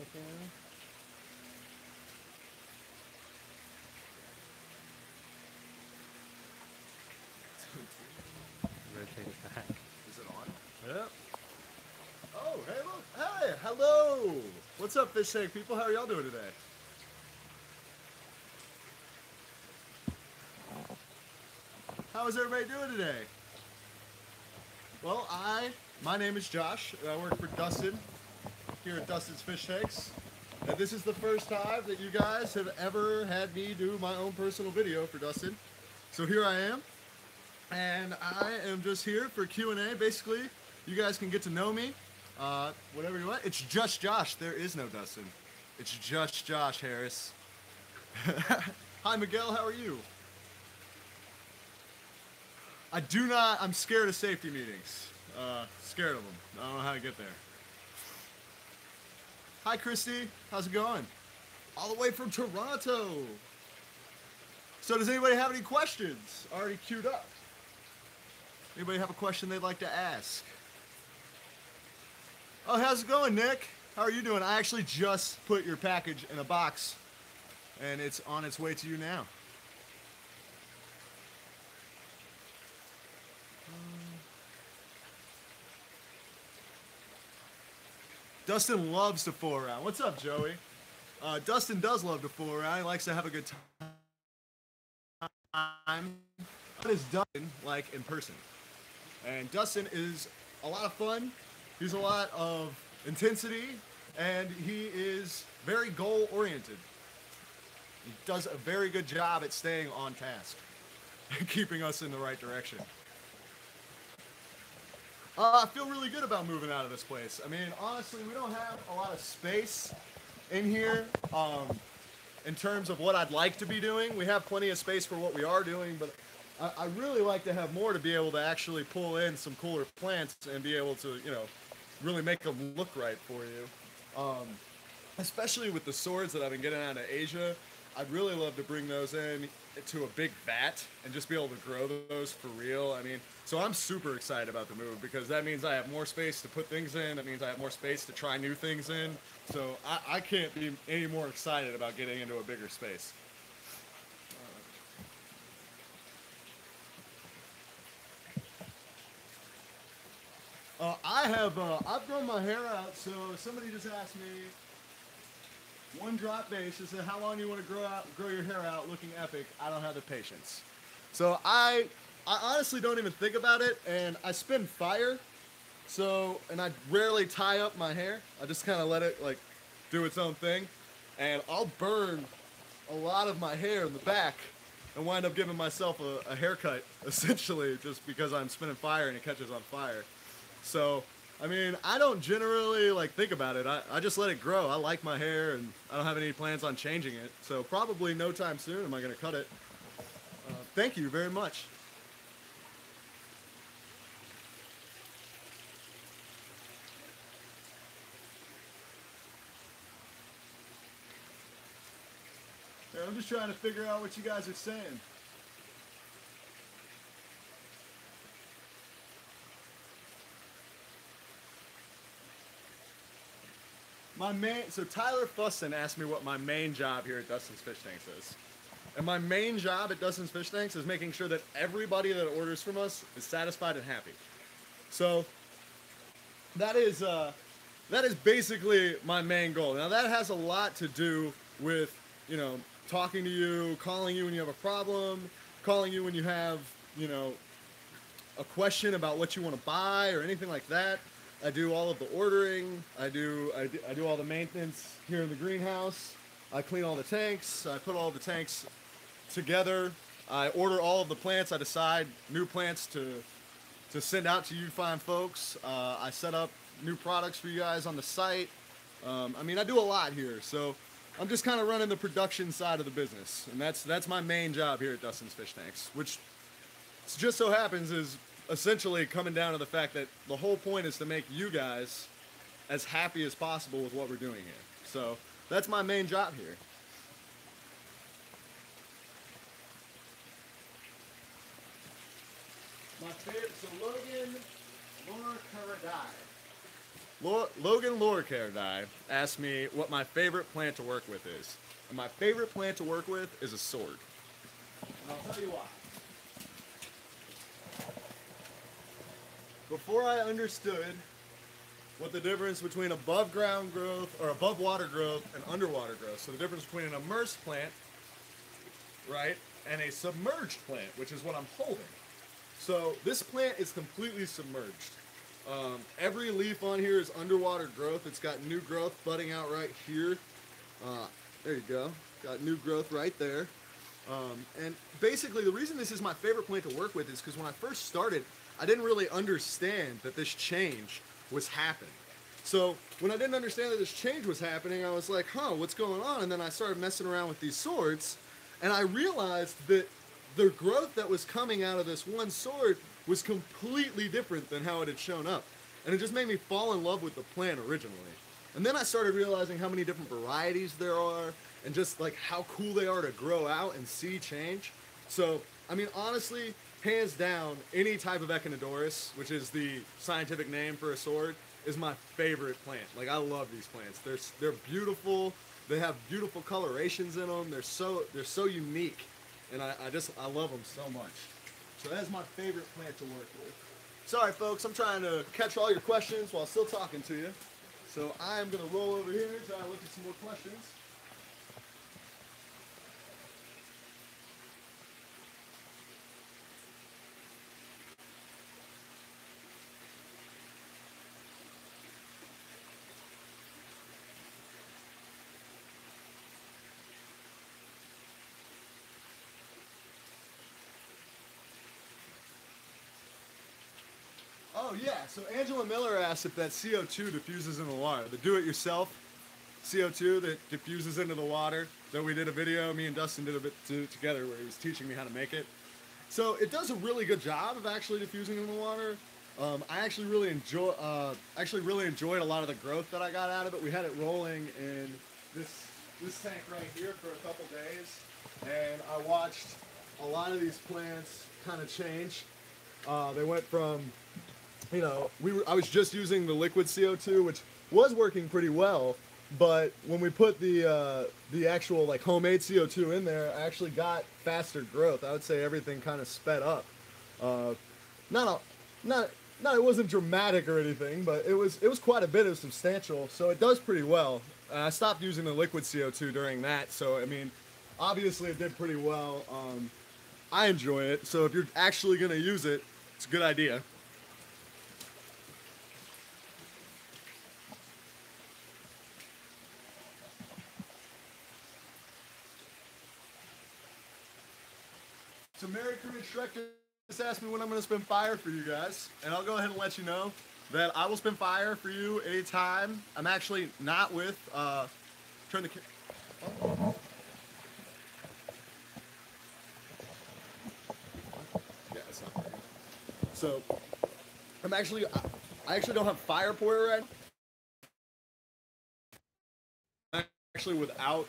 second. Rotate it back. Is it on? Yep. Oh, hey, look. Hey, hello. What's up, fish tank people? How are y'all doing today? How is everybody doing today? Well, my name is Josh, and I work for Dustin here at Dustinsfishtanks. And this is the first time that you guys have ever had me do my own personal video for Dustin. So here I am, and I am just here for Q&A. Basically, you guys can get to know me, whatever you want. It's just Josh. There is no Dustin. It's just Josh Harris. Hi, Miguel. How are you? I'm scared of safety meetings. Scared of them. I don't know how to get there. Hi, Christy. How's it going? All the way from Toronto. So does anybody have any questions already queued up? Anybody have a question they'd like to ask? Oh, how's it going, Nick? How are you doing? I actually just put your package in a box, and it's on its way to you now. Dustin loves to fool around. What's up, Joey? Dustin does love to fool around. He likes to have a good time. What is Dustin like in person? And Dustin is a lot of fun. He's a lot of intensity, and he is very goal-oriented. He does a very good job at staying on task and keeping us in the right direction. I feel really good about moving out of this place. I mean, honestly, we don't have a lot of space in here in terms of what I'd like to be doing. We have plenty of space for what we are doing, but I really like to have more to be able to actually pull in some cooler plants and be able to, you know, really make them look right for you. Especially with the swords that I've been getting out of Asia, I'd really love to bring those in to a big vat and just be able to grow those for real. I mean, so I'm super excited about the move because that means I have more space to put things in. That means I have more space to try new things in. So I can't be any more excited about getting into a bigger space. I've grown my hair out, so somebody just asked me, one drop basis, said, how long do you want to grow your hair out looking epic? I don't have the patience. So I honestly don't even think about it, and I spin fire, and I rarely tie up my hair. I just kind of let it like do its own thing, and I'll burn a lot of my hair in the back and wind up giving myself a haircut, essentially, just because I'm spinning fire and it catches on fire. So, I mean, I don't generally like think about it. I just let it grow. I like my hair, and I don't have any plans on changing it. So probably no time soon am I going to cut it. Thank you very much. I'm just trying to figure out what you guys are saying. So Tyler Fuston asked me what my main job here at Dustinsfishtanks is. And my main job at Dustinsfishtanks is making sure that everybody that orders from us is satisfied and happy. So that is basically my main goal. Now that has a lot to do with, you know, talking to you, calling you when you have a problem, calling you when you have, you know, a question about what you want to buy or anything like that. I do all of the ordering. I do all the maintenance here in the greenhouse. I clean all the tanks. I put all the tanks together. I order all of the plants. I decide new plants to send out to you fine folks. I set up new products for you guys on the site. I mean, I do a lot here. So I'm just kind of running the production side of the business. And that's my main job here at Dustinsfishtanks, which just so happens is essentially coming down to the fact that the whole point is to make you guys as happy as possible with what we're doing here. So that's my main job here. My favorite, so Logan Lorcaradai. Logan Lorcare guy asked me what my favorite plant to work with is. And my favorite plant to work with is a sword. And I'll tell you why. Before I understood what the difference between above ground growth or above water growth and underwater growth, so the difference between an immersed plant, right, and a submerged plant, which is what I'm holding. So this plant is completely submerged. Every leaf on here is underwater growth. It's got new growth budding out right here. There you go. Got new growth right there. And basically the reason this is my favorite plant to work with is because when I first started, I didn't really understand that this change was happening. So when I didn't understand that this change was happening, I was like, huh, what's going on? And then I started messing around with these swords, and I realized that the growth that was coming out of this one sword was completely different than how it had shown up. And it just made me fall in love with the plant originally. And then I started realizing how many different varieties there are, and just like how cool they are to grow out and see change. So, I mean, honestly, hands down, any type of Echinodorus, which is the scientific name for a sword, is my favorite plant. Like, I love these plants. They're beautiful. They have beautiful colorations in them. They're so unique, and I love them so much. So that's my favorite plant to work with. Sorry, folks, I'm trying to catch all your questions while still talking to you. So I'm gonna roll over here and try to look at some more questions. Oh yeah, so Angela Miller asked if that CO2 diffuses in the water. The do-it-yourself CO2 that diffuses into the water that we did a video, me and Dustin did a bit together where he was teaching me how to make it. So it does a really good job of actually diffusing in the water. I actually really enjoyed a lot of the growth that I got out of it. We had it rolling in this tank right here for a couple days, and I watched a lot of these plants kind of change. They went from, you know, I was just using the liquid CO2, which was working pretty well, but when we put the actual like homemade CO2 in there, I actually got faster growth. I would say everything kind of sped up. It wasn't dramatic or anything, but it was quite a bit. It was substantial, so it does pretty well. I stopped using the liquid CO2 during that, so I mean, obviously it did pretty well. I enjoy it, so if you're actually gonna use it, it's a good idea. So Merry Korean Shrek just asked me when I'm going to spin fire for you guys, and I'll go ahead and let you know that I will spin fire for you anytime. I'm actually not with, turn the camera. Yeah, it's not working. So, I actually don't have fire pour right now. I'm actually without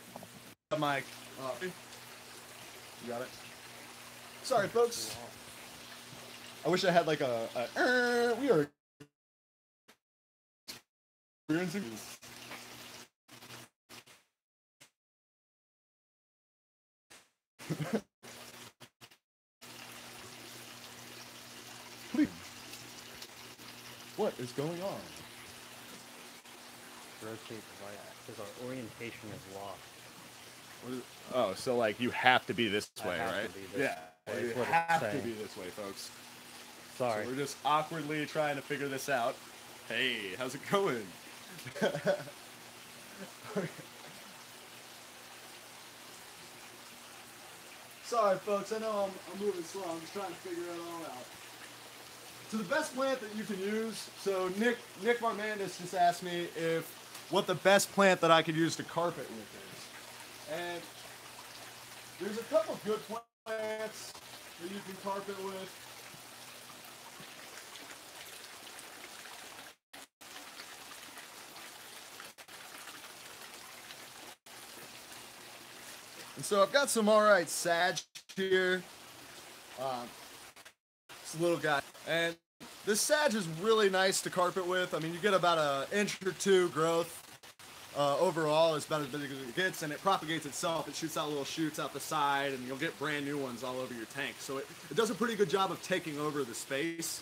my, you got it? Sorry, folks. I wish I had like we are experiencing this. Please. What is going on? Rotate right because our orientation is lost. Oh, so like you have to be this way, right? Yeah. You have to be this way, folks. Sorry. So we're just awkwardly trying to figure this out. Hey, how's it going? Sorry, folks. I know I'm moving slow. I'm just trying to figure it all out. So the best plant that you can use. So Nick Marmandis just asked me what the best plant that I could use to carpet with is, and there's a couple good plants that you can carpet with. And so I've got some alright sage here. It's a little guy. And This sage is really nice to carpet with. I mean, you get about an inch or two growth. Overall, it's about as big as it gets, and it propagates itself. It shoots out little shoots out the side, and you'll get brand new ones all over your tank. So it does a pretty good job of taking over the space.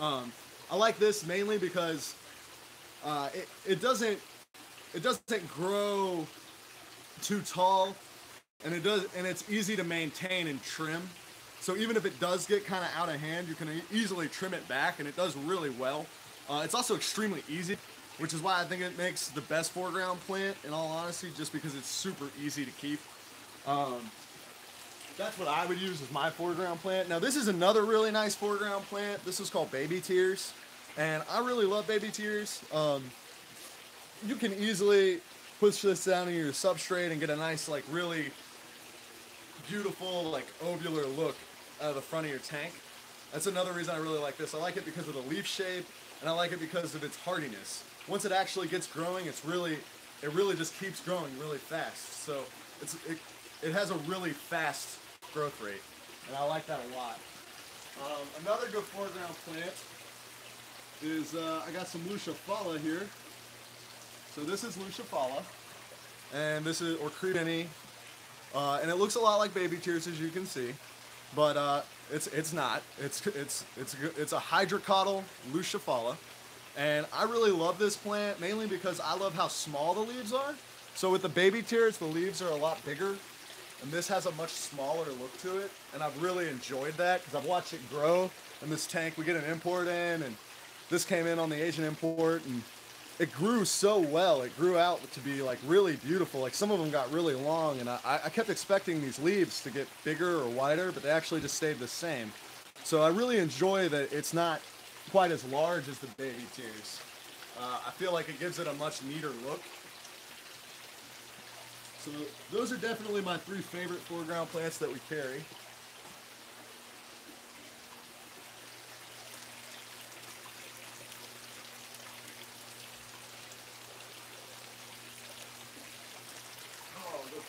I like this mainly because it doesn't grow too tall, and it's easy to maintain and trim. So even if it does get kind of out of hand, you can easily trim it back, and it does really well. It's also extremely easy, which is why I think it makes the best foreground plant, in all honesty, just because it's super easy to keep. That's what I would use as my foreground plant. Now, this is another really nice foreground plant. This is called Baby Tears, and I really love Baby Tears. You can easily push this down in your substrate and get a nice, like, really beautiful, like, ovular look out of the front of your tank. That's another reason I really like this. I like it because of the leaf shape, and I like it because of its hardiness. Once it actually gets growing, it really just keeps growing really fast. So it has a really fast growth rate, and I like that a lot. Another good foreground plant is, I got some Luciophala here. So this is Luciophala, and this is, or Creepini, and it looks a lot like Baby Tears, as you can see, but it's not. It's a hydrocotyl Luciophala, and I really love this plant mainly because I love how small the leaves are. So with the Baby Tears, the leaves are a lot bigger, and this has a much smaller look to it, and I've really enjoyed that because I've watched it grow in this tank. We get an import in, and this came in on the Asian import, and it grew so well. It grew out to be like really beautiful. Like some of them got really long, and I kept expecting these leaves to get bigger or wider, but they actually just stayed the same. So I really enjoy that it's not quite as large as the Baby Tears. I feel like it gives it a much neater look. So those are definitely my 3 favorite foreground plants that we carry.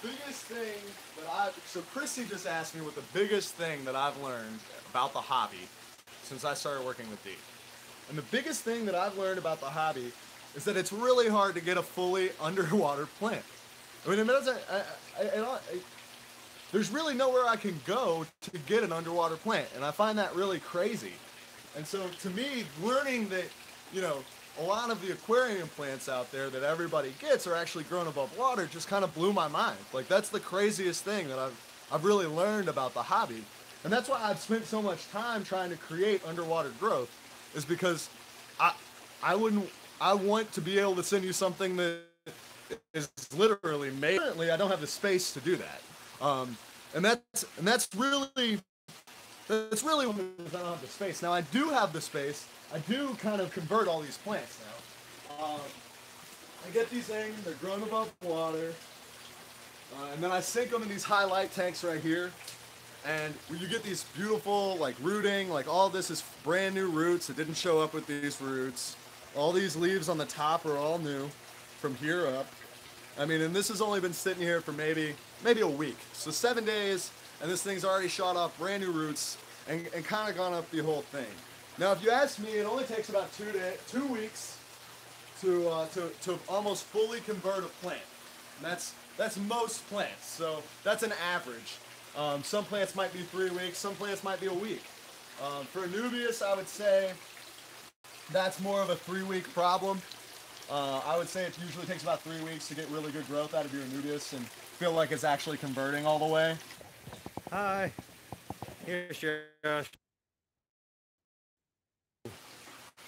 The biggest thing that so Chrissy just asked me what the biggest thing that I've learned about the hobby since I started working with Dee. And the biggest thing that I've learned about the hobby is that it's really hard to get a fully underwater plant. I mean, there's really nowhere I can go to get an underwater plant, and I find that really crazy. And so to me, learning that, you know, a lot of the aquarium plants out there that everybody gets are actually grown above water just kind of blew my mind. Like, that's the craziest thing that I've really learned about the hobby. And that's why I've spent so much time trying to create underwater growth, is because I want to be able to send you something that is literally made. Currently, I don't have the space to do that. And that's really when I don't have the space. Now I do have the space. I do kind of convert all these plants now. I get these things, they're grown above water, and then I sink them in these high light tanks right here, and you get these beautiful, like, rooting, like, all this is brand new roots. It didn't show up with these roots. All these leaves on the top are all new from here up. I mean, and this has only been sitting here for maybe a week. So 7 days, and this thing's already shot off brand new roots and kind of gone up the whole thing. Now, if you ask me, it only takes about 2 weeks to almost fully convert a plant. And that's most plants, so that's an average. Some plants might be 3 weeks, some plants might be a week. For Anubias, I would say that's more of a 3-week problem. I would say it usually takes about 3 weeks to get really good growth out of your Anubias and feel like it's actually converting all the way. Hi, here's Josh.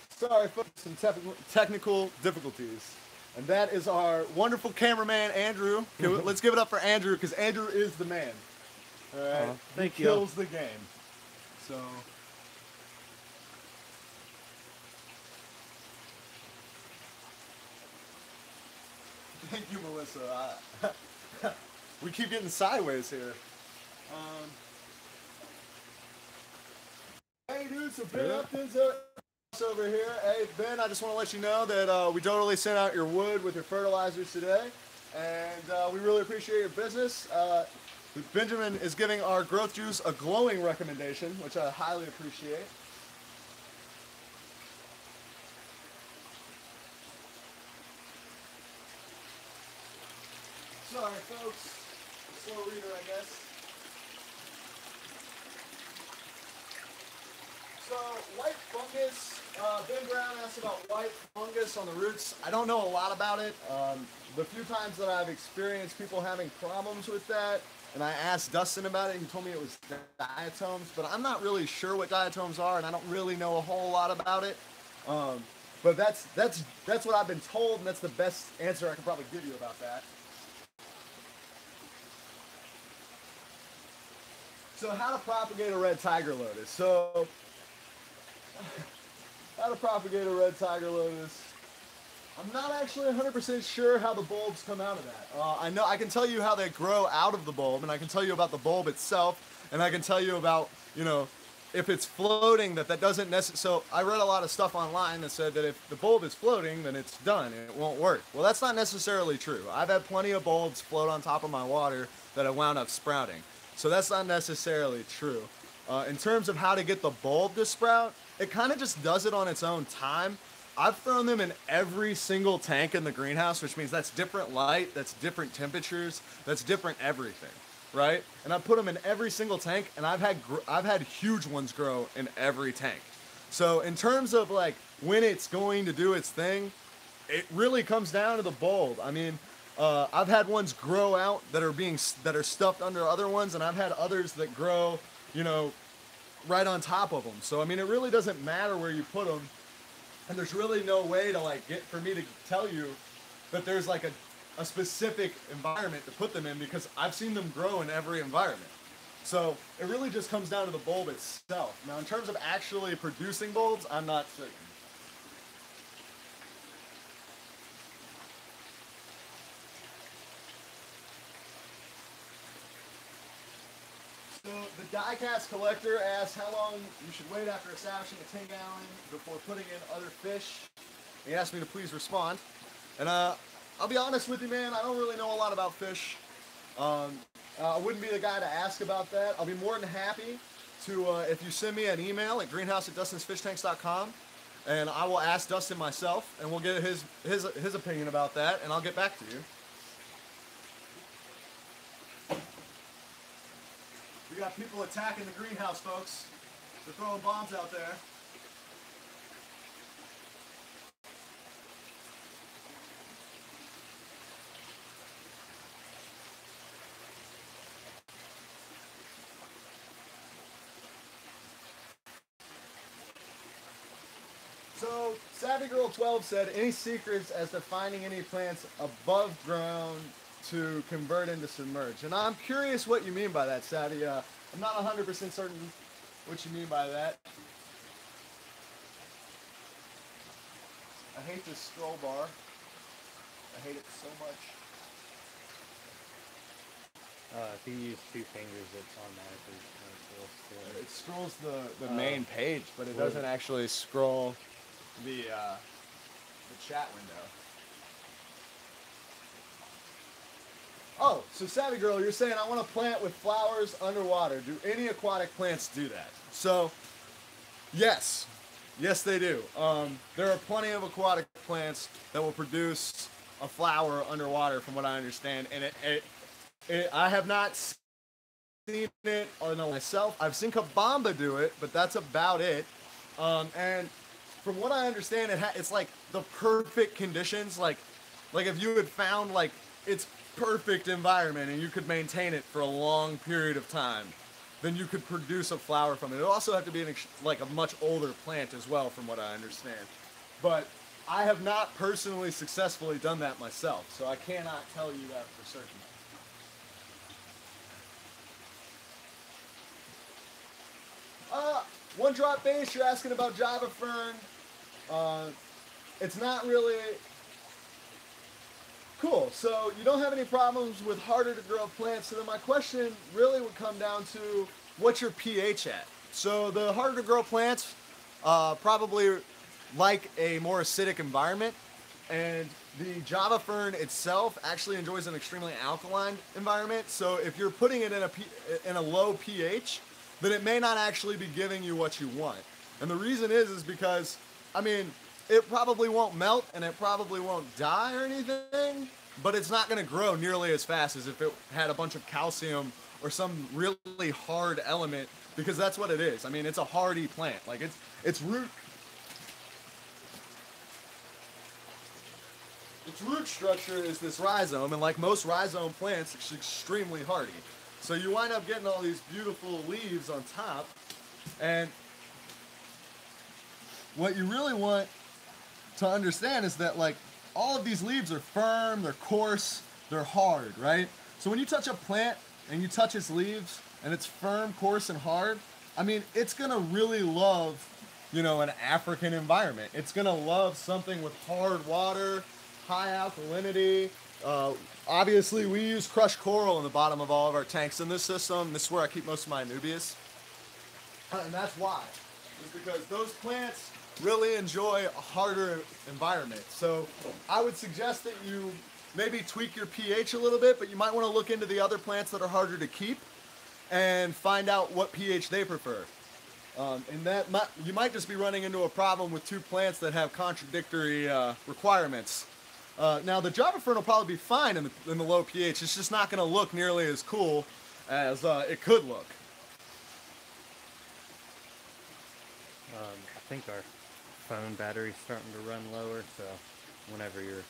Sorry, folks, some technical difficulties. And that is our wonderful cameraman, Andrew. Let's give it up for Andrew, because Andrew is the man. All right? Thank you. He kills the game. So... Thank you, Melissa. We keep getting sideways here. Hey, dude, so Ben Upton's over here. Hey, Ben, I just want to let you know that we totally sent out your wood with your fertilizers today, and we really appreciate your business. Benjamin is giving our growth juice a glowing recommendation, which I highly appreciate. Sorry, folks. Slow reader, I guess. So, white fungus. Ben Brown asked about white fungus on the roots. I don't know a lot about it. The few times that I've experienced people having problems with that, and I asked Dustin about it, he told me it was diatoms, but I'm not really sure what diatoms are, and I don't really know a whole lot about it. But that's what I've been told, and that's the best answer I can probably give you about that. So how to propagate a red tiger lotus. So how to propagate a red tiger lotus. I'm not actually 100% sure how the bulbs come out of that. I know I can tell you how they grow out of the bulb, and I can tell you about the bulb itself, and I can tell you about, you know, if it's floating, that doesn't necessarily. So I read a lot of stuff online that said that if the bulb is floating, then it's done and it won't work. Well, that's not necessarily true. I've had plenty of bulbs float on top of my water that have wound up sprouting. So that's not necessarily true. In terms of how to get the bulb to sprout, it kind of just does it on its own time. I've thrown them in every single tank in the greenhouse, which means that's different light, that's different temperatures, that's different everything, right? And I put them in every single tank, and I've had huge ones grow in every tank. So in terms of like when it's going to do its thing, it really comes down to the bulb. I mean, I've had ones grow out that are stuffed under other ones, and I've had others that grow, you know, right on top of them. So I mean, it really doesn't matter where you put them. And there's really no way to like for me to tell you that there's like a specific environment to put them in, because I've seen them grow in every environment. So it really just comes down to the bulb itself. Now in terms of actually producing bulbs, I'm not certain. So the die-cast collector asked how long you should wait after establishing a 10-gallon before putting in other fish. He asked me to please respond. And I'll be honest with you, man, I don't really know a lot about fish. I wouldn't be the guy to ask about that. I'll be more than happy to, if you send me an email at greenhouse@dustinsfishtanks.com, and I will ask Dustin myself, and we'll get his opinion about that, and I'll get back to you. We got people attacking the greenhouse, folks. They're throwing bombs out there. So, Savvy Girl 12 said, any secrets as to finding any plants above ground to convert into submerged? And I'm curious what you mean by that, Savvy. I'm not 100% certain what you mean by that. I hate this scroll bar. I hate it so much. If you use two fingers, it automatically scrolls the main page, but it doesn't actually scroll the chat window. Oh, so Savvy Girl, you're saying I want to plant with flowers underwater. Do any aquatic plants do that? So, yes. Yes, they do. There are plenty of aquatic plants that will produce a flower underwater, from what I understand. And I have not seen it myself. I've seen Kabamba do it, but that's about it. And from what I understand, it's like the perfect conditions. Like if you had found like its perfect environment and you could maintain it for a long period of time, then you could produce a flower from it. It'll also have to be like a much older plant as well, from what I understand. But I have not personally successfully done that myself, so I cannot tell you that for certain. One drop base, you're asking about Java Fern. It's not really cool. So you don't have any problems with harder to grow plants. So then my question really would come down to, what's your pH at? So the harder to grow plants probably like a more acidic environment, and the Java Fern itself actually enjoys an extremely alkaline environment. So if you're putting it in a low pH, then it may not actually be giving you what you want. And the reason is because, I mean, it probably won't melt and it probably won't die or anything, but it's not going to grow nearly as fast as if it had a bunch of calcium or some really hard element, because that's what it is. I mean, it's a hardy plant. Like its root structure is this rhizome, and like most rhizome plants, it's extremely hardy. So you wind up getting all these beautiful leaves on top, and what you really want to understand is that like all of these leaves are firm, they're coarse, they're hard, right? So when you touch a plant and you touch its leaves and it's firm, coarse, and hard, I mean, it's gonna really love, you know, an African environment. It's gonna love something with hard water, high alkalinity. Obviously, we use crushed coral in the bottom of all of our tanks in this system. This is where I keep most of my Anubias. And that's why. It's because those plants really enjoy a harder environment. So I would suggest that you maybe tweak your pH a little bit, but you might want to look into the other plants that are harder to keep and find out what pH they prefer. And that you might just be running into a problem with two plants that have contradictory requirements. Now the Java Fern will probably be fine in the low pH. It's just not going to look nearly as cool as it could look. I think our phone battery's starting to run lower, so whenever you're...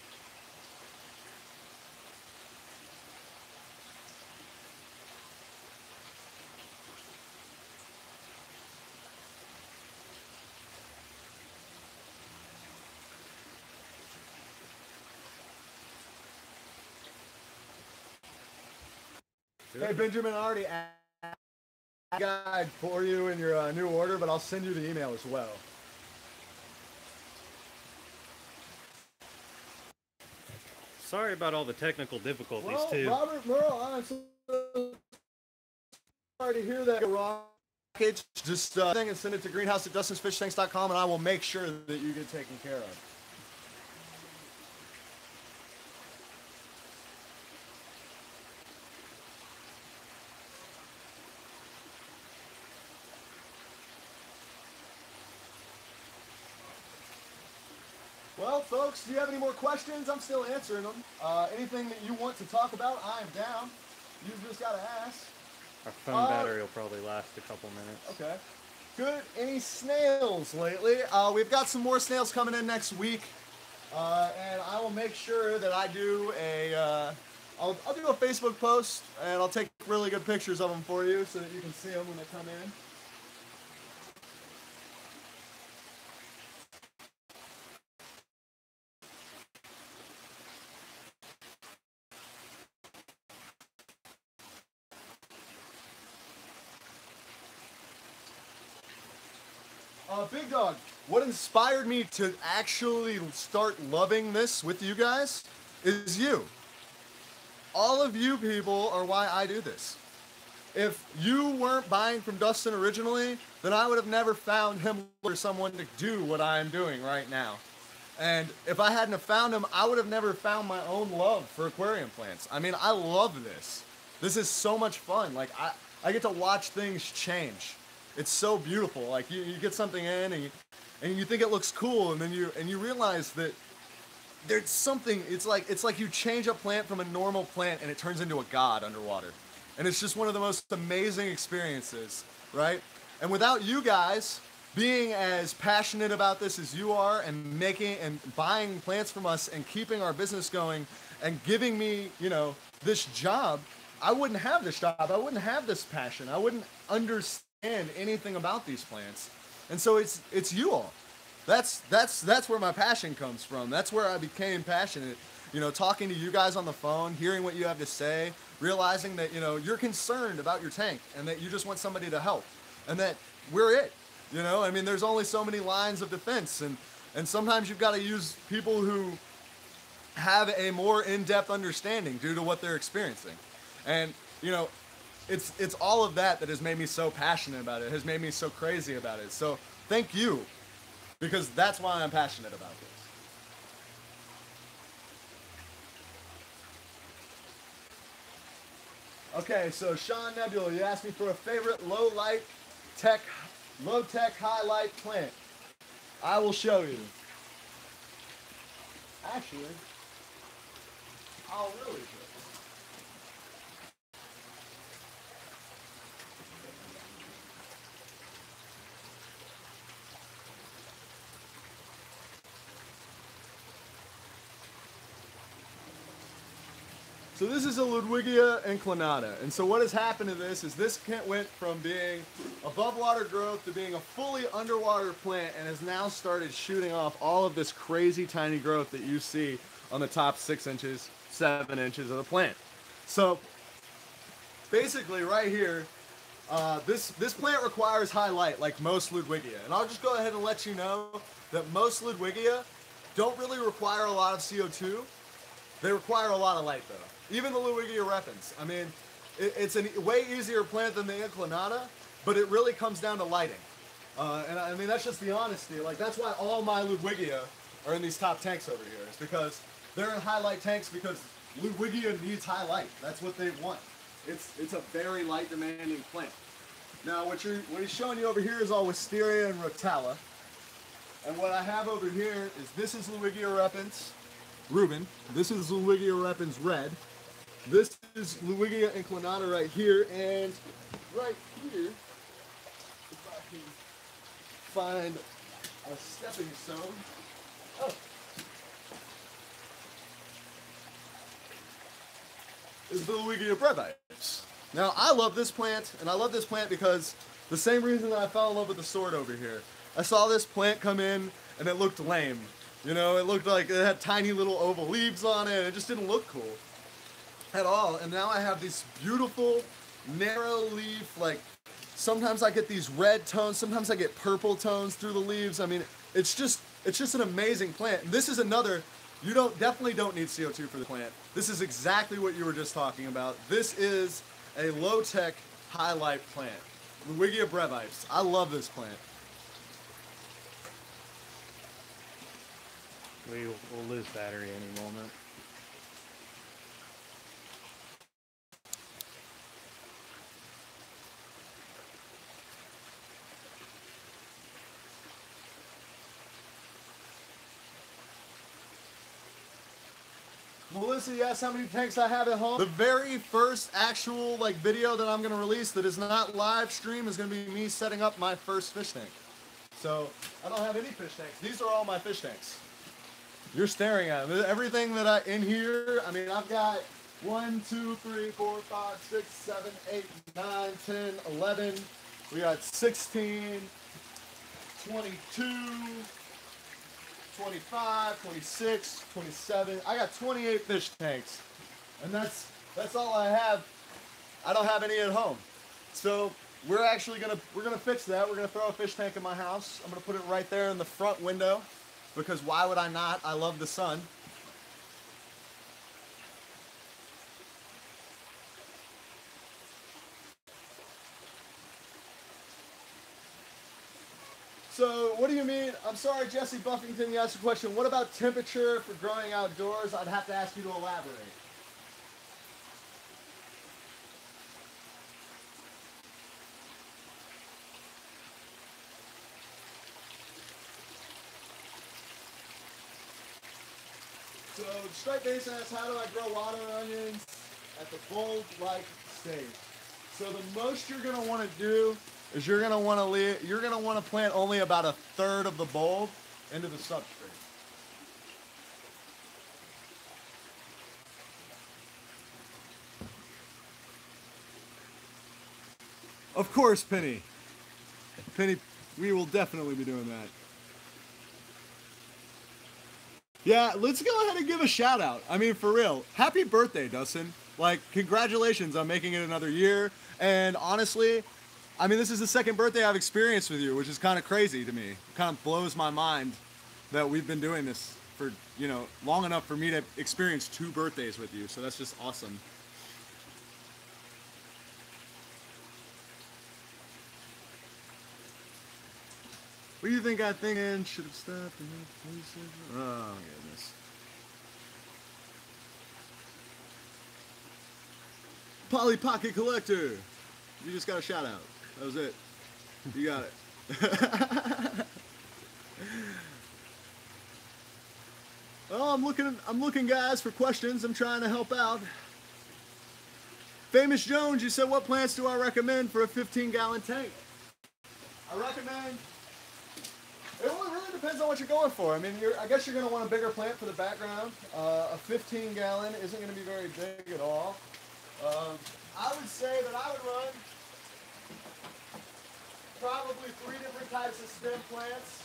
Hey Benjamin, I already added a guide for you in your new order, but I'll send you the email as well. Sorry about all the technical difficulties, Well, too. Robert Merle, I'm so sorry to hear that. Wrong package, just thing and send it to greenhouse@dustinsfishtanks.com, and I will make sure that you get taken care of. Well, folks, do you have any more questions? I'm still answering them. Anything that you want to talk about, I'm down. You've just got to ask. Our phone battery will probably last a couple minutes. Okay. Good. Any snails lately? We've got some more snails coming in next week. And I will make sure that I do I'll do a Facebook post, and I'll take really good pictures of them for you so that you can see them when they come in. Big Dog, what inspired me to actually start loving this with you guys is you. All of you people are why I do this. If you weren't buying from Dustin originally, then I would have never found him or someone to do what I am doing right now. And if I hadn't have found him, I would have never found my own love for aquarium plants. I mean, I love this. This is so much fun. Like, I get to watch things change. It's so beautiful. Like you get something in and you think it looks cool, and then you realize that there's something. It's like you change a plant from a normal plant and it turns into a god underwater, and it's just one of the most amazing experiences, right? And without you guys being as passionate about this as you are, and making and buying plants from us and keeping our business going and giving me, you know, this job, I wouldn't have this job. I wouldn't have this passion. I wouldn't understand anything about these plants. And so it's you all. That's where my passion comes from. That's where I became passionate. You know, talking to you guys on the phone, hearing what you have to say, realizing that, you know, you're concerned about your tank and that you just want somebody to help, and that we're it. You know, I mean, there's only so many lines of defense, and sometimes you've got to use people who have a more in-depth understanding due to what they're experiencing. And, you know, it's all of that has made me so passionate about it, has made me so crazy about it. So thank you, because that's why I'm passionate about this. Okay, so Sean Nebula, you asked me for a favorite low tech, high light plant. I will show you. Actually, I'll really show. So this is a Ludwigia inclinata, and so what has happened to this is this plant went from being above water growth to being a fully underwater plant and has now started shooting off all of this crazy tiny growth that you see on the top 6 inches, 7 inches of the plant. So basically right here, this plant requires high light like most Ludwigia, and I'll just go ahead and let you know that most Ludwigia don't really require a lot of CO2. They require a lot of light though. Even the Ludwigia repens. I mean, it's a way easier plant than the inclinata, but it really comes down to lighting. And I mean, that's just the honesty. Like, that's why all my Ludwigia are in these top tanks over here. It's because they're in high light tanks because Ludwigia needs high light. That's what they want. It's a very light demanding plant. Now, what he's showing you over here is all Wisteria and Rotala. And what I have over here is this is Ludwigia repens, Reuben. This is Ludwigia repens red. This is Ludwigia inclinata right here, and right here, if I can find a stepping stone. Oh. Is the Ludwigia brevites. Now, I love this plant, and I love this plant because the same reason that I fell in love with the sword over here. I saw this plant come in, and it looked lame. You know, it looked like it had tiny little oval leaves on it. It just didn't look cool at all. And now I have these beautiful, narrow leaf, like, sometimes I get these red tones, sometimes I get purple tones through the leaves. I mean, it's just an amazing plant. And this is another, you definitely don't need CO2 for the plant. This is exactly what you were just talking about. This is a low-tech, high-life plant. Ludwigia brevites. I love this plant. We'll lose battery any moment. Melissa, you asked how many tanks I have at home. The very first actual video that I'm gonna release that is not live stream is gonna be me setting up my first fish tank. So I don't have any fish tanks. These are all my fish tanks. You're staring at them. Everything that in here, I mean, I've got 1, 2, 3, 4, 5, 6, 7, 8, 9, 10, 11. We got 16, 22, 25, 26, 27. I got 28 fish tanks. And that's all I have. I don't have any at home. So we're actually we're gonna fix that. We're gonna throw a fish tank in my house. I'm gonna put it right there in the front window. Because why would I not? I love the sun. So, what do you mean? I'm sorry, Jesse Buffington, you asked a question. What about temperature for growing outdoors? I'd have to ask you to elaborate. So, Striped Base asks, how do I grow water onions at the bulb-like stage? So the most you're going to want to do is you're going to want to plant only about 1/3 of the bulb into the substrate. Of course, Penny. Penny, we will definitely be doing that. Yeah, let's go ahead and give a shout out. I mean, for real. Happy birthday, Dustin. Like, congratulations on making it another year. And honestly, I mean, this is the second birthday I've experienced with you, which is kind of crazy to me. It kind of blows my mind that we've been doing this for, long enough for me to experience 2 birthdays with you. So that's just awesome. What do you think I think? And should have stopped. Oh, my goodness. Polly Pocket Collector. You just got a shout out. That was it. You got it. Oh, I'm looking, guys, for questions. I'm trying to help out. Famous Jones, you said, what plants do I recommend for a 15-gallon tank? I recommend, it really depends on what you're going for. I mean, I guess you're going to want a bigger plant for the background. A 15-gallon isn't going to be very big at all. I would say that I would run probably 3 different types of stem plants.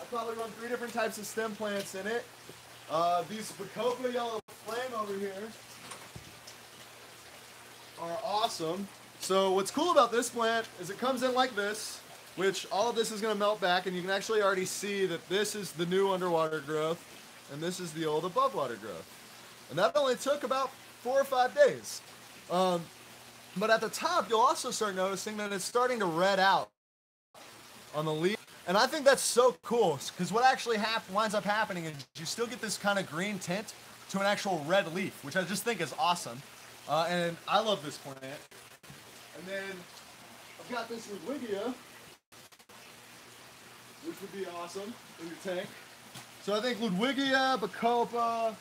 I'd probably run 3 different types of stem plants in it. These Bacopa Yellow Flame over here are awesome. So what's cool about this plant is it comes in like this, which all of this is going to melt back, and you can actually already see that this is the new underwater growth, and this is the old above water growth. And that only took about 4 or 5 days. But at the top, you'll also start noticing that it's starting to red out on the leaf. And I think that's so cool, because what actually winds up happening is you still get this kind of green tint to an actual red leaf, which I just think is awesome. And I love this plant. And then I've got this Ludwigia, which would be awesome in your tank. So I think Ludwigia, Bacopa,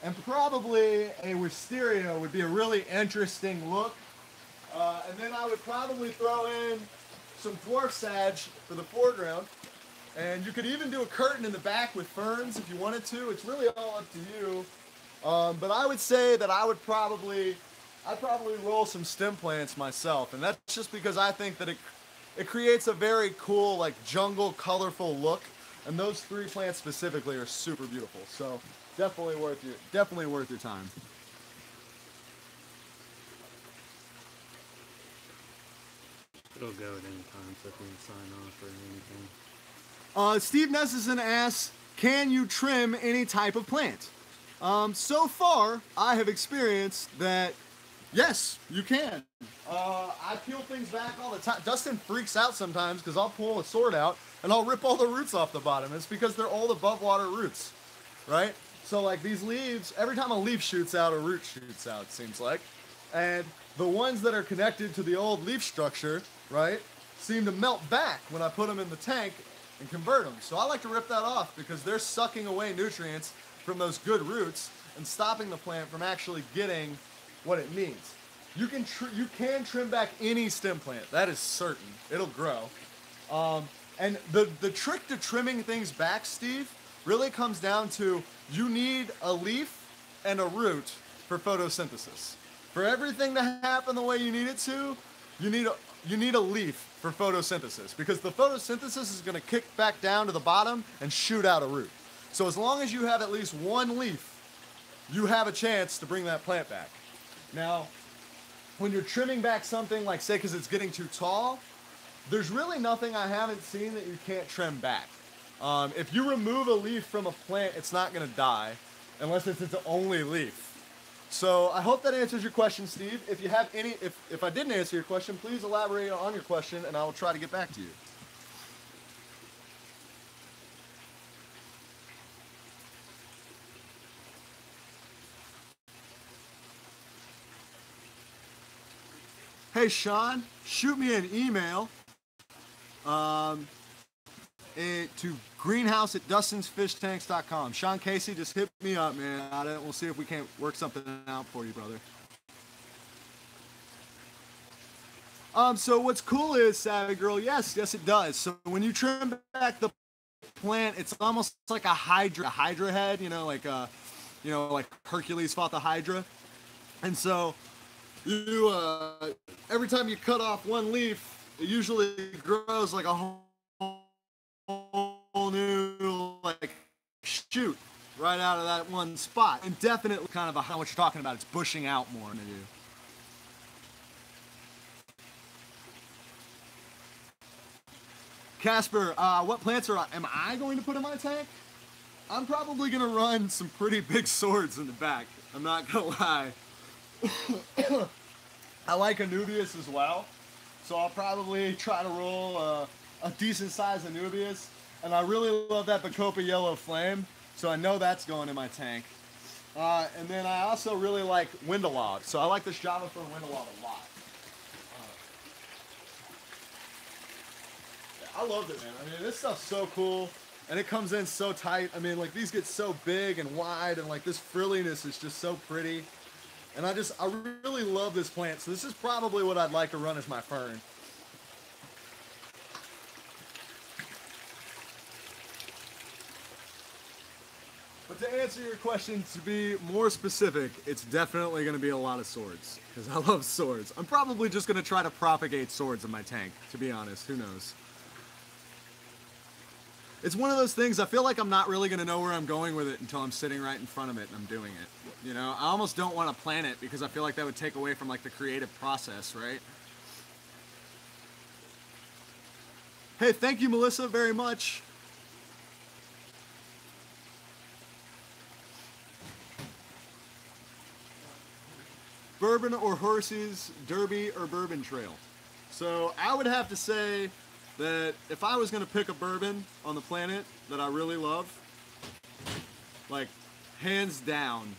and probably a Wisteria would be a really interesting look. And then I would probably throw in some dwarf sage for the foreground. And you could even do a curtain in the back with ferns if you wanted to. It's really all up to you. But I would say that I'd probably roll some stem plants myself. And that's just because I think that it creates a very cool, like, jungle, colorful look. And those 3 plants specifically are super beautiful. So definitely worth your time. It'll go at any time, so if you want to sign off or anything. Steve Nessison asks, can you trim any type of plant? So far, I have experienced that, yes, you can. I peel things back all the time. Dustin freaks out sometimes because I'll pull a sword out and I'll rip all the roots off the bottom. It's because they're all above water roots, right? So like these leaves, every time a leaf shoots out, a root shoots out, it seems like. And the ones that are connected to the old leaf structure, right, seem to melt back when I put them in the tank and convert them. So I like to rip that off because they're sucking away nutrients from those good roots and stopping the plant from actually getting what it needs. You can trim back any stem plant. That is certain. It'll grow. And the trick to trimming things back, Steve, really comes down to you need a leaf and a root for photosynthesis. For everything to happen the way you need it to, you need a leaf for photosynthesis, because the photosynthesis is going to kick back down to the bottom and shoot out a root. So as long as you have at least one leaf, you have a chance to bring that plant back. Now, when you're trimming back something, like say because it's getting too tall, there's really nothing I haven't seen that you can't trim back. If you remove a leaf from a plant, it's not going to die unless it's its only leaf. So I hope that answers your question, Steve. If you have any, if I didn't answer your question, please elaborate on your question and I will try to get back to you. Hey Sean, shoot me an email to greenhouse@dustinsfishtanks.com. Sean Casey, just hit me up, man. We'll see if we can't work something out for you, brother. So what's cool is, Savvy Girl, yes it does. So when you trim back the plant, it's almost like a hydra head, like Hercules fought the Hydra. And so you every time you cut off one leaf, it usually grows like a whole new shoot right out of that one spot. And definitely kind of what you're talking about, it's bushing out more than you do. Casper, what plants am I going to put in my tank? I'm probably going to run some pretty big swords in the back. I'm not going to lie. I like Anubias as well, so I'll probably try to roll a decent size Anubias. And I really love that Bacopa Yellow Flame, so I know that's going in my tank. And then I also really like Windelog, so I like this Java Fern Windelog a lot. I love it, man. I mean, this stuff's so cool. and it comes in so tight. I mean, like these get so big and wide, and like this frilliness is just so pretty. And I really love this plant. So this is probably what I'd like to run as my fern. But to answer your question, to be more specific, it's definitely going to be a lot of swords, because I love swords. I'm probably just going to try to propagate swords in my tank, to be honest. Who knows? It's one of those things, I feel like I'm not really going to know where I'm going with it until I'm sitting right in front of it and I'm doing it. You know, I almost don't want to plan it because I feel like that would take away from like the creative process, right? Hey, thank you, Melissa, very much. Bourbon or horses, Derby or Bourbon Trail. So I would have to say that if I was going to pick a bourbon on the planet that I really love, like hands down,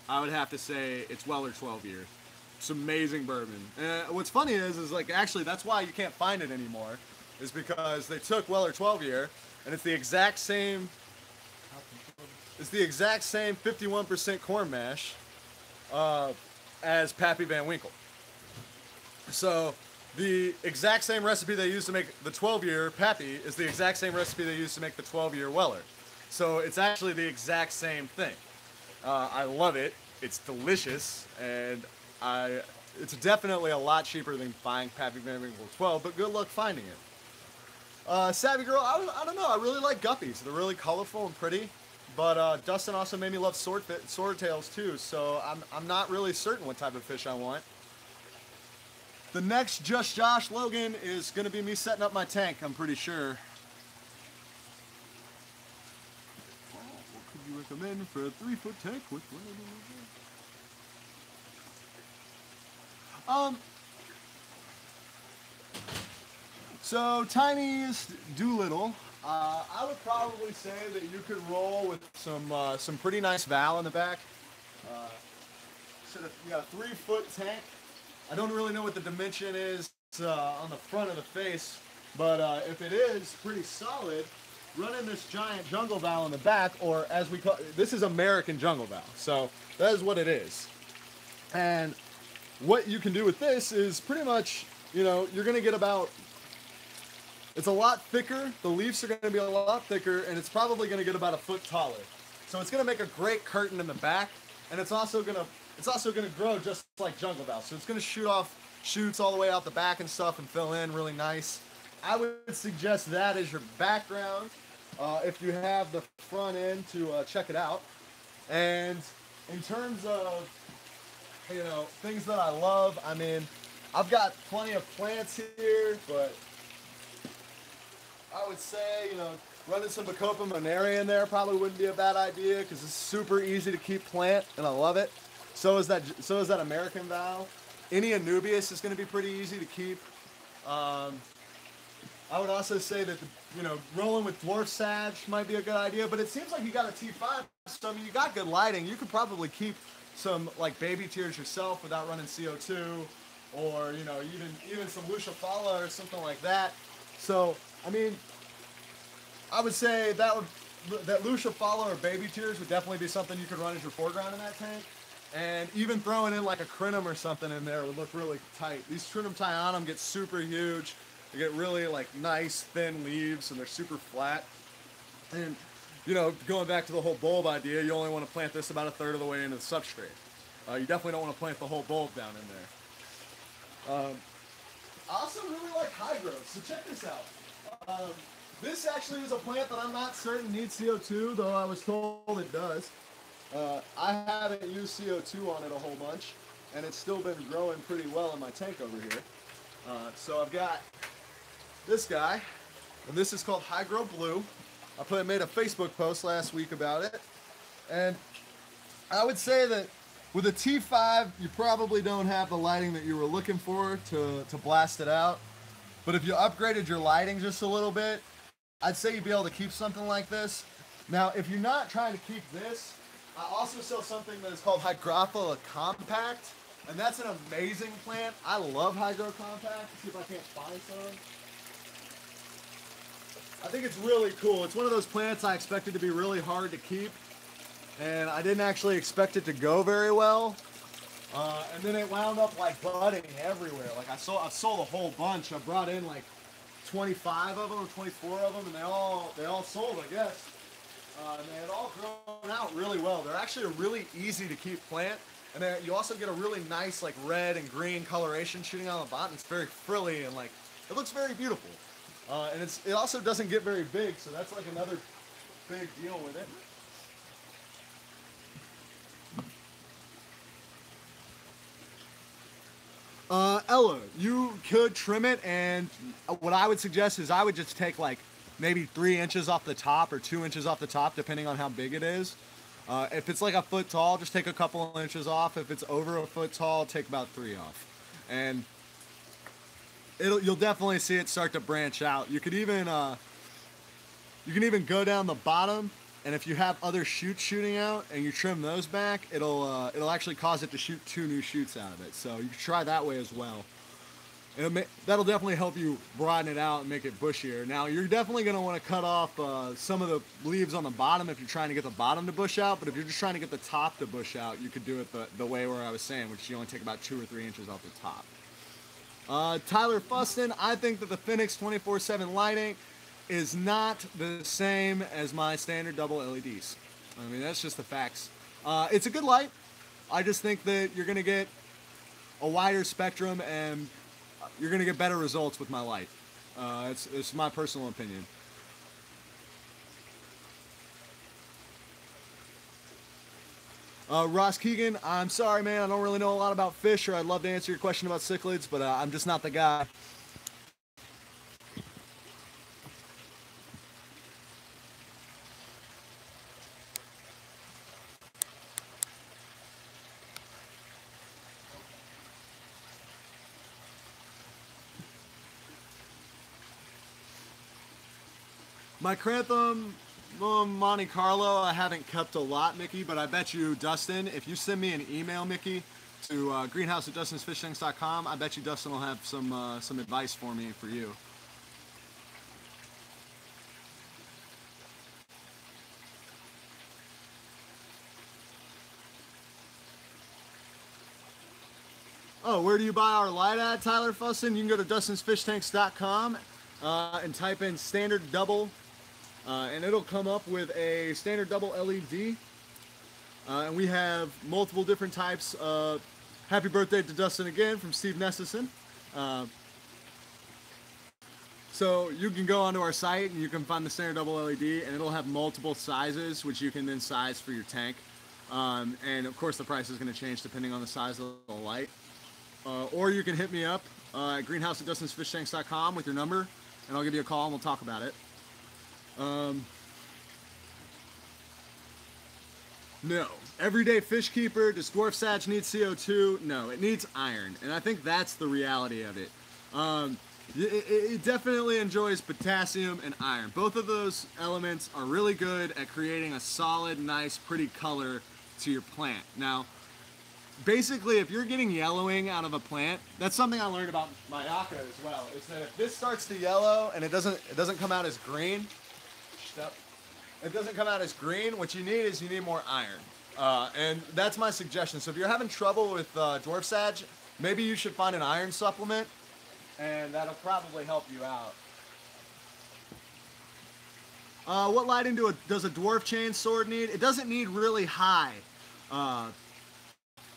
I would have to say it's Weller 12 Year. It's amazing bourbon. And what's funny is like actually that's why you can't find it anymore, is because they took Weller 12 Year and it's the exact same 51% corn mash as Pappy Van Winkle. So the exact same recipe they used to make the 12-year Pappy is the exact same recipe they used to make the 12-year Weller. So it's actually the exact same thing. I love it. It's delicious, and it's definitely a lot cheaper than buying Pappy Van Winkle 12, but good luck finding it. Savvy Girl, I don't know. I really like guppies. They're really colorful and pretty. But Dustin also made me love swordtails too, so I'm not really certain what type of fish I want. The next Just Josh Logan is going to be me setting up my tank, I'm pretty sure. What could you recommend for a 3-foot tank with So Tiny's Doolittle. I would probably say that you could roll with some pretty nice val in the back. So you got a 3-foot tank. I don't really know what the dimension is on the front of the face, but if it is pretty solid, running this giant jungle val in the back, or as we call this is American jungle val. So that is what it is. And what you can do with this is pretty much, you know, you're gonna get about. It's a lot thicker, the leaves are going to be a lot thicker, and it's probably going to get about a foot taller. So it's going to make a great curtain in the back, and it's also going to grow just like jungle val. So it's going to shoot off shoots all the way out the back and stuff and fill in really nice. I would suggest that as your background if you have the front end to check it out. And in terms of, you know, things that I love, I mean, I've got plenty of plants here, but I would say, you know, running some Bacopa monera in there probably wouldn't be a bad idea because it's super easy to keep plant, and I love it. So is that American val. Any Anubias is going to be pretty easy to keep. I would also say that, you know, rolling with Dwarf Sag might be a good idea, but it seems like you got a T5, so I mean, you got good lighting. You could probably keep some, like, baby tears yourself without running CO2, or, you know, even some Lucia Fala or something like that. So, I mean, I would say that Lucia Fala or baby tears would definitely be something you could run as your foreground in that tank. And even throwing in like a Crinum or something in there would look really tight. These Crinum Tyanum get super huge. They get really like nice thin leaves, and they're super flat. And, you know, going back to the whole bulb idea, you only want to plant this about a third of the way into the substrate. You definitely don't want to plant the whole bulb down in there. I also really like hydros, so check this out. This actually is a plant that I'm not certain needs CO2, though I was told it does. I haven't used CO2 on it a whole bunch, and it's still been growing pretty well in my tank over here. So I've got this guy, and this is called Hydro Blue. I made a Facebook post last week about it, and I would say that with a T5, you probably don't have the lighting that you were looking for to blast it out. But if you upgraded your lighting just a little bit, I'd say you'd be able to keep something like this. Now, if you're not trying to keep this, I also sell something that is called Hygrophila Compact, and that's an amazing plant. I love Hydro Compact. Let's see if I can't find some. I think it's really cool. It's one of those plants I expected to be really hard to keep, and I didn't actually expect it to go very well. And then it wound up like budding everywhere. Like I sold a whole bunch. I brought in like 25 of them or 24 of them, and they all sold, I guess. And they had all grown out really well. They're actually a really easy to keep plant, and then you also get a really nice like red and green coloration shooting out of the bottom. It's very frilly and like it looks very beautiful. And it also doesn't get very big, so that's like another big deal with it. Ella, you could trim it, and what I would suggest is I would just take like maybe 3 inches off the top or 2 inches off the top, depending on how big it is. If it's like a foot tall, just take a couple of inches off. If it's over a foot tall, take about 3 off. And you'll definitely see it start to branch out. You can even go down the bottom, and if you have other shoots shooting out and you trim those back, it'll actually cause it to shoot 2 new shoots out of it. So you can try that way as well. That'll definitely help you broaden it out and make it bushier. Now you're definitely going to want to cut off some of the leaves on the bottom if you're trying to get the bottom to bush out. But if you're just trying to get the top to bush out, you could do it the way where I was saying, which you only take about 2 or 3 inches off the top. Tyler Fustin, I think that the Phoenix 24/7 lighting is not the same as my standard double LEDs. I mean, that's just the facts. It's a good light. I just think that you're going to get a wider spectrum and you're going to get better results with my light. It's my personal opinion. Ross Keegan, I'm sorry, man. I don't really know a lot about fish, or I'd love to answer your question about cichlids, but I'm just not the guy. My Cranthum Monte Carlo, I haven't kept a lot, Mickey, but I bet you, Dustin, if you send me an email, Mickey, to greenhouse@dustinsfishtanks.com, I bet you Dustin will have some advice for me for you. Oh, where do you buy our light at, Tyler Fussin? You can go to dustinsfishtanks.com and type in standard double, and it'll come up with a standard double LED. And we have multiple different types of happy birthday to Dustin again from Steve Nessison. So you can go onto our site and you can find the standard double LED, and it'll have multiple sizes, which you can then size for your tank. And of course the price is going to change depending on the size of the light. Or you can hit me up at greenhouse@dustinsfishtanks.com with your number, and I'll give you a call and we'll talk about it. No. Everyday fish keeper, does dwarf sage need CO2? No, it needs iron, and I think that's the reality of it. It definitely enjoys potassium and iron. Both of those elements are really good at creating a solid, nice, pretty color to your plant. Now, basically, if you're getting yellowing out of a plant, that's something I learned about my Aqua as well, is that if this starts to yellow and it doesn't come out as green, what you need more iron. And that's my suggestion. So if you're having trouble with dwarf sage, maybe you should find an iron supplement, and that'll probably help you out. What lighting does a dwarf chain sword need? It doesn't need really high.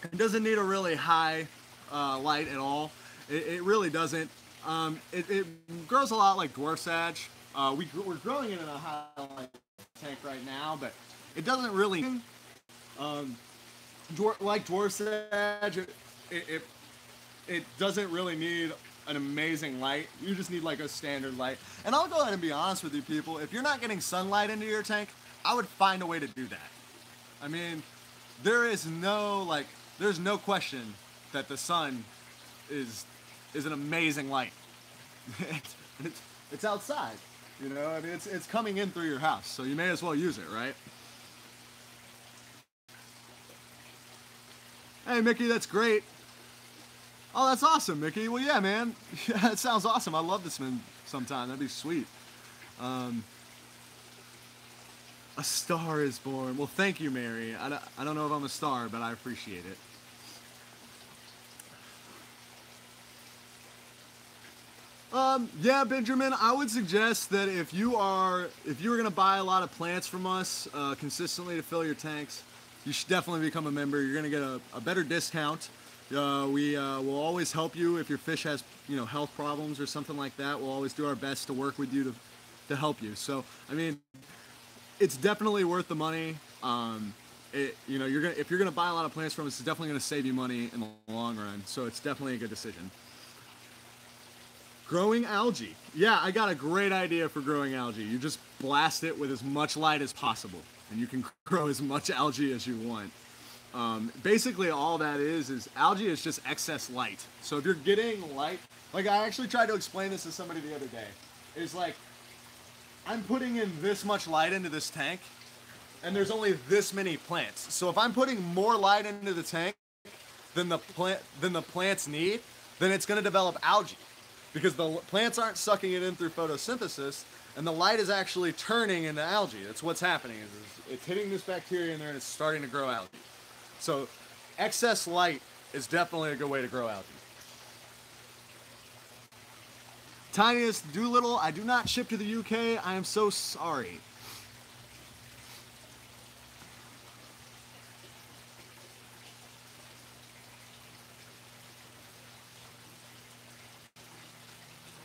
It doesn't need a really high light at all. It really doesn't. It grows a lot like dwarf sage. We're growing it in a high light tank right now, but it doesn't really like dwarf sage. It doesn't really need an amazing light. You just need like a standard light. And I'll go ahead and be honest with you people, if you're not getting sunlight into your tank, I would find a way to do that. I mean, there's no question that the sun is an amazing light. It's outside, you know. I mean, it's coming in through your house, so you may as well use it, right? Hey, Mickey, that's great. Oh, that's awesome, Mickey. Well, yeah, man. That sounds awesome. I love this man sometime. That'd be sweet. A star is born. Well, thank you, Mary. I don't know if I'm a star, but I appreciate it. Yeah, Benjamin, I would suggest that if you were gonna buy a lot of plants from us consistently to fill your tanks, you should definitely become a member. You're gonna get a better discount. We will always help you if your fish has, health problems or something like that. We'll always do our best to work with you to help you. So, I mean, it's definitely worth the money. If you're gonna buy a lot of plants from us, it's definitely gonna save you money in the long run. So it's definitely a good decision. Growing algae. Yeah, I got a great idea for growing algae. You just blast it with as much light as possible, and you can grow as much algae as you want. Basically, all that is algae is just excess light. So if you're getting light, like I actually tried to explain this to somebody the other day, is like, I'm putting in this much light into this tank, and there's only this many plants. So if I'm putting more light into the tank than the plants need, then it's going to develop algae, because the plants aren't sucking it in through photosynthesis, and the light is actually turning into algae. That's what's happening. Is it's hitting this bacteria in there, and it's starting to grow algae. So excess light is definitely a good way to grow algae. Tiniest Doolittle, I do not ship to the UK. I am so sorry.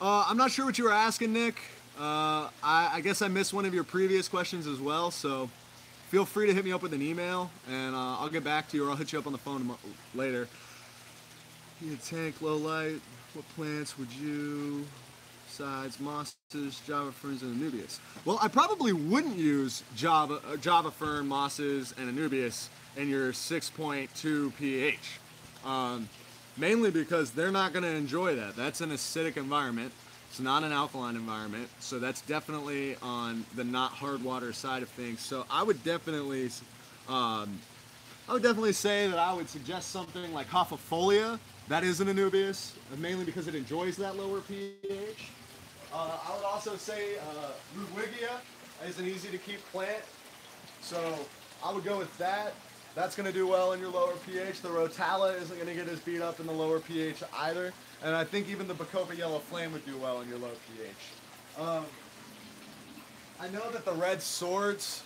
I'm not sure what you were asking, Nick. I guess I missed one of your previous questions as well, so feel free to hit me up with an email, and I'll get back to you, or I'll hit you up on the phone later. You tank, low light. What plants would you... besides mosses, Java ferns, and anubias? Well, I probably wouldn't use Java fern, mosses, and anubias in your 6.2 pH. Mainly because they're not going to enjoy that. That's an acidic environment. It's not an alkaline environment. So that's definitely on the not hard water side of things. So I would definitely say that I would suggest something like Hophifolia. That is an anubias, mainly because it enjoys that lower pH. I would also say Ludwigia is an easy to keep plant, so I would go with that. That's going to do well in your lower pH. The Rotala isn't going to get as beat up in the lower pH either, and I think even the Bacopa Yellow Flame would do well in your low pH. I know that the red swords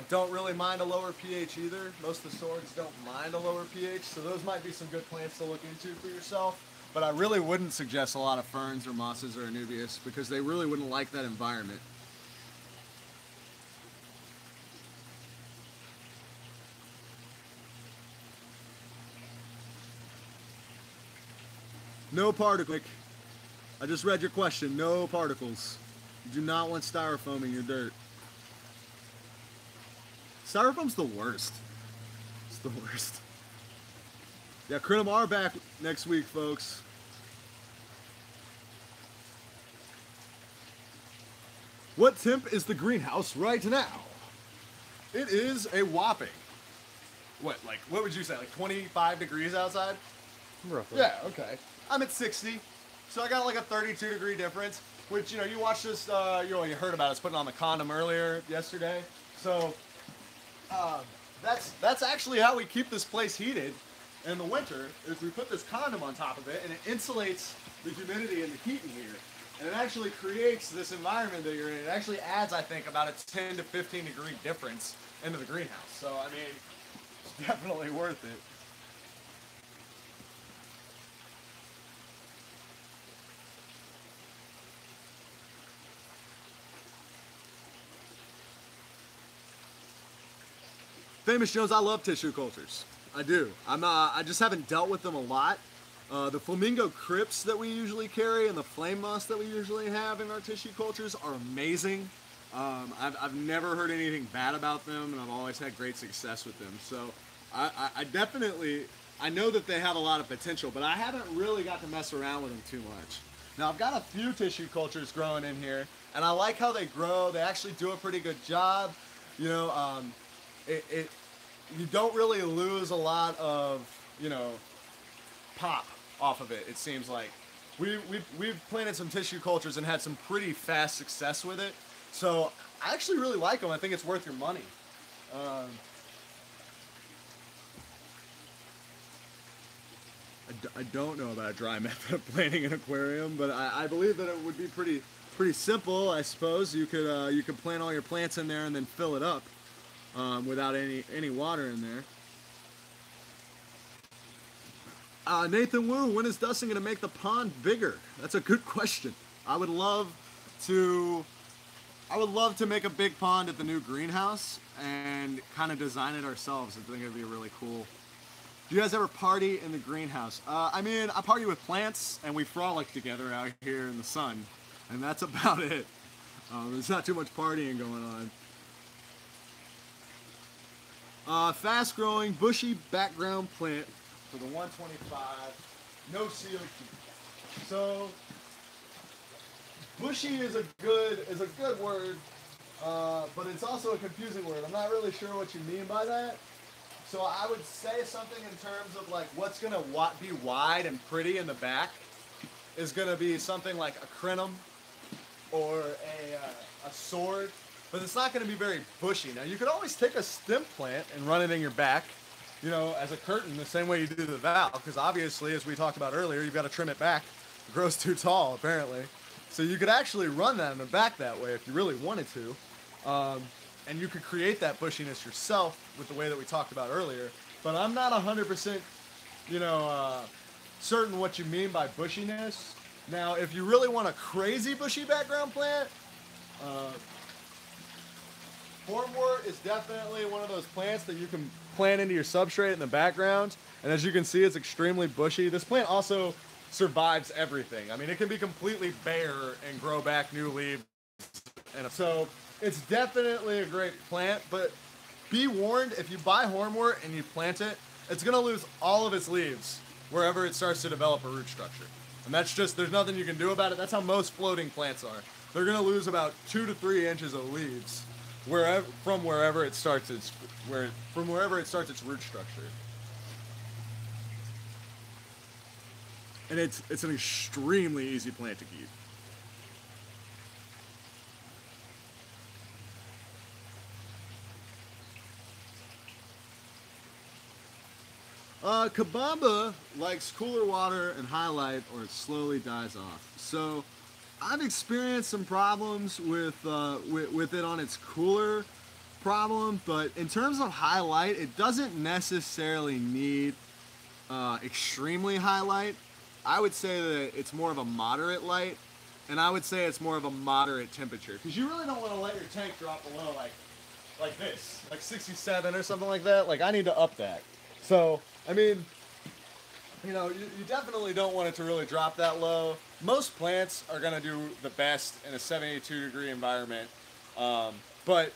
don't really mind a lower pH either. Most of the swords don't mind a lower pH, so those might be some good plants to look into for yourself. But I really wouldn't suggest a lot of ferns or mosses or anubias because they really wouldn't like that environment. No particle. I just read your question. No particles. You do not want styrofoam in your dirt. Styrofoam's the worst. It's the worst. Yeah, Crinum are back next week, folks. What temp is the greenhouse right now? It is a whopping, what would you say, like 25 degrees outside? Roughly. Yeah, okay. I'm at 60, so I got like a 32 degree difference, which, you watched this, you heard about us putting on the condom earlier yesterday. So, that's actually how we keep this place heated in the winter, is we put this condom on top of it, and it insulates the humidity and the heat in here. And it actually creates this environment that you're in. It actually adds, I think, about a 10 to 15 degree difference into the greenhouse. So, I mean, it's definitely worth it. Famous Jones, I love tissue cultures. I do. I just haven't dealt with them a lot. The flamingo crypts that we usually carry and the flame moss that we usually have in our tissue cultures are amazing. I've never heard anything bad about them, and I've always had great success with them. So I definitely, I know that they have a lot of potential, but I haven't really got to mess around with them too much. Now I've got a few tissue cultures growing in here, and I like how they grow. They actually do a pretty good job. You don't really lose a lot of, pop off of it, it seems like. We've planted some tissue cultures and had some pretty fast success with it. So I actually really like them. I think it's worth your money. I don't know about a dry method of planting an aquarium, but I believe that it would be pretty simple. I suppose you could plant all your plants in there and then fill it up without any water in there. Nathan Wu, when is Dustin going to make the pond bigger? That's a good question. I would love to make a big pond at the new greenhouse and kind of design it ourselves. I think it'd be really cool. Do you guys ever party in the greenhouse? I mean, I party with plants and we frolic together out here in the sun, and that's about it. There's not too much partying going on. Fast-growing, bushy background plant for the 125, no CO2. So, bushy is a good word, but it's also a confusing word. I'm not really sure what you mean by that. So I would say something in terms of like what's gonna be wide and pretty in the back is gonna be something like a crinum or a sword, but it's not gonna be very bushy. Now you could always take a stem plant and run it in your back, you know, as a curtain, the same way you do the valve, because obviously, as we talked about earlier, you've got to trim it back. It grows too tall, apparently. So you could actually run that in the back that way if you really wanted to. And you could create that bushiness yourself with the way that we talked about earlier. But I'm not 100%, certain what you mean by bushiness. Now, if you really want a crazy bushy background plant, hornwort is definitely one of those plants that you can plant into your substrate in the background. And as you can see, it's extremely bushy. This plant also survives everything. I mean, it can be completely bare and grow back new leaves. And so it's definitely a great plant, but be warned, if you buy hornwort and you plant it, it's gonna lose all of its leaves wherever it starts to develop a root structure. And that's just, there's nothing you can do about it. That's how most floating plants are. They're gonna lose about 2 to 3 inches of leaves from wherever it starts its root structure. And it's an extremely easy plant to keep. Kabamba likes cooler water and highlight, or it slowly dies off. So I've experienced some problems with it on its cooler problem, but in terms of highlight, it doesn't necessarily need extremely highlight. I would say that it's more of a moderate light, and I would say it's more of a moderate temperature, because you really don't want to let your tank drop below like this, like 67 or something like that. Like, I need to up that. So, I mean, you know, you definitely don't want it to really drop that low. Most plants are going to do the best in a 72-degree environment, but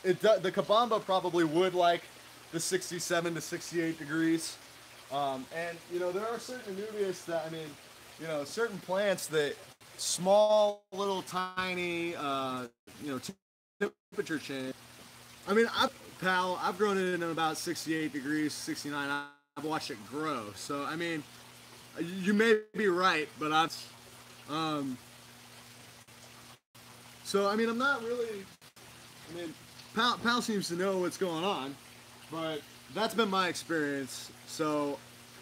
the Kabamba probably would like the 67 to 68 degrees. And, you know, there are certain Anubias that, I mean, you know, certain plants that small, little, tiny, temperature change. I mean, I've grown it in about 68 degrees, 69. I've watched it grow. So, I mean, you may be right, but so, I mean, I'm not really, I mean, Pal seems to know what's going on, but that's been my experience. So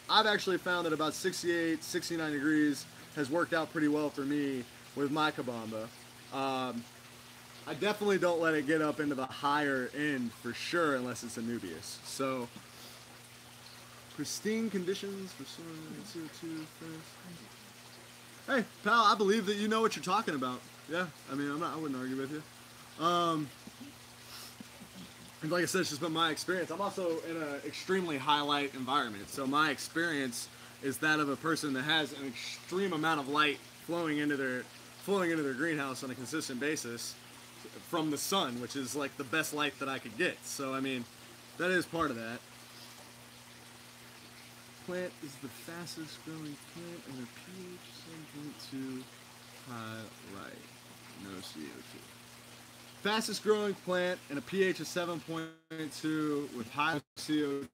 I've actually found that about 68, 69 degrees has worked out pretty well for me with my Kabamba. I definitely don't let it get up into the higher end for sure, unless it's Anubias. So, pristine conditions for CO2 first. Hey, pal, I believe that you know what you're talking about. Yeah, I mean, I wouldn't argue with you. And like I said, it's just been my experience. I'm also in an extremely high light environment, so my experience is that of a person that has an extreme amount of light flowing into their greenhouse on a consistent basis from the sun, which is like the best light that I could get. So I mean, that is part of that. Plant is the fastest growing plant and a pH 7.2 highlight, no CO2. Fastest growing plant and a pH of 7.2 with high CO2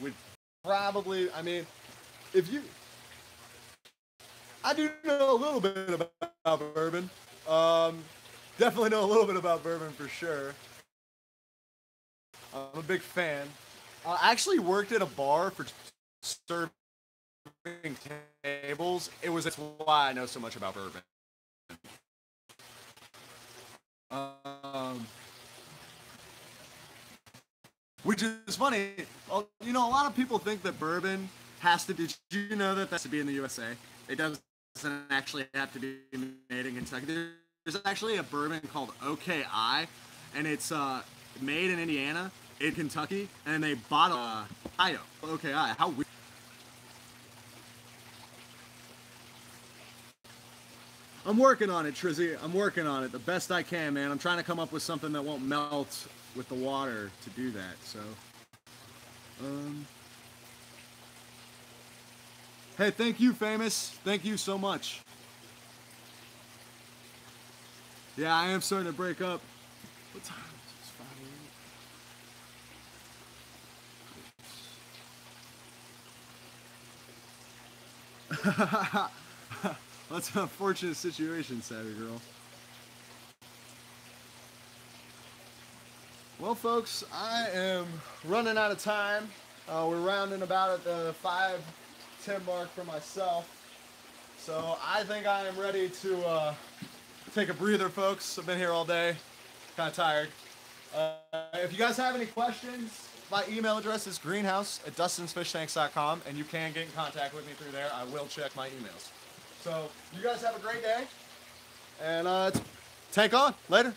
would probably, I mean, I do know a little bit about bourbon. definitely know a little bit about bourbon for sure. I'm a big fan. I actually worked at a bar for serving tables. That's why I know so much about bourbon. Which is funny. You know, a lot of people think that bourbon has to be. Did you know that has to be in the USA? It doesn't actually have to be made in Kentucky. There's actually a bourbon called OKI, and it's made in Indiana, in Kentucky, and they bottle Ohio. OKI. How weird. I'm working on it, Trizzy. I'm working on it the best I can, man. I'm trying to come up with something that won't melt with the water to do that. So, hey, thank you, Famous. Thank you so much. Yeah, I am starting to break up. What time is it? It's 5:08. That's an unfortunate situation, Savvy Girl. Well, folks, I am running out of time. We're rounding about at the 5:10 mark for myself. So I think I am ready to take a breather, folks. I've been here all day. Kind of tired. If you guys have any questions, my email address is greenhouse@dustinsfishtanks.com, and you can get in contact with me through there. I will check my emails. So you guys have a great day, and tank on. Later.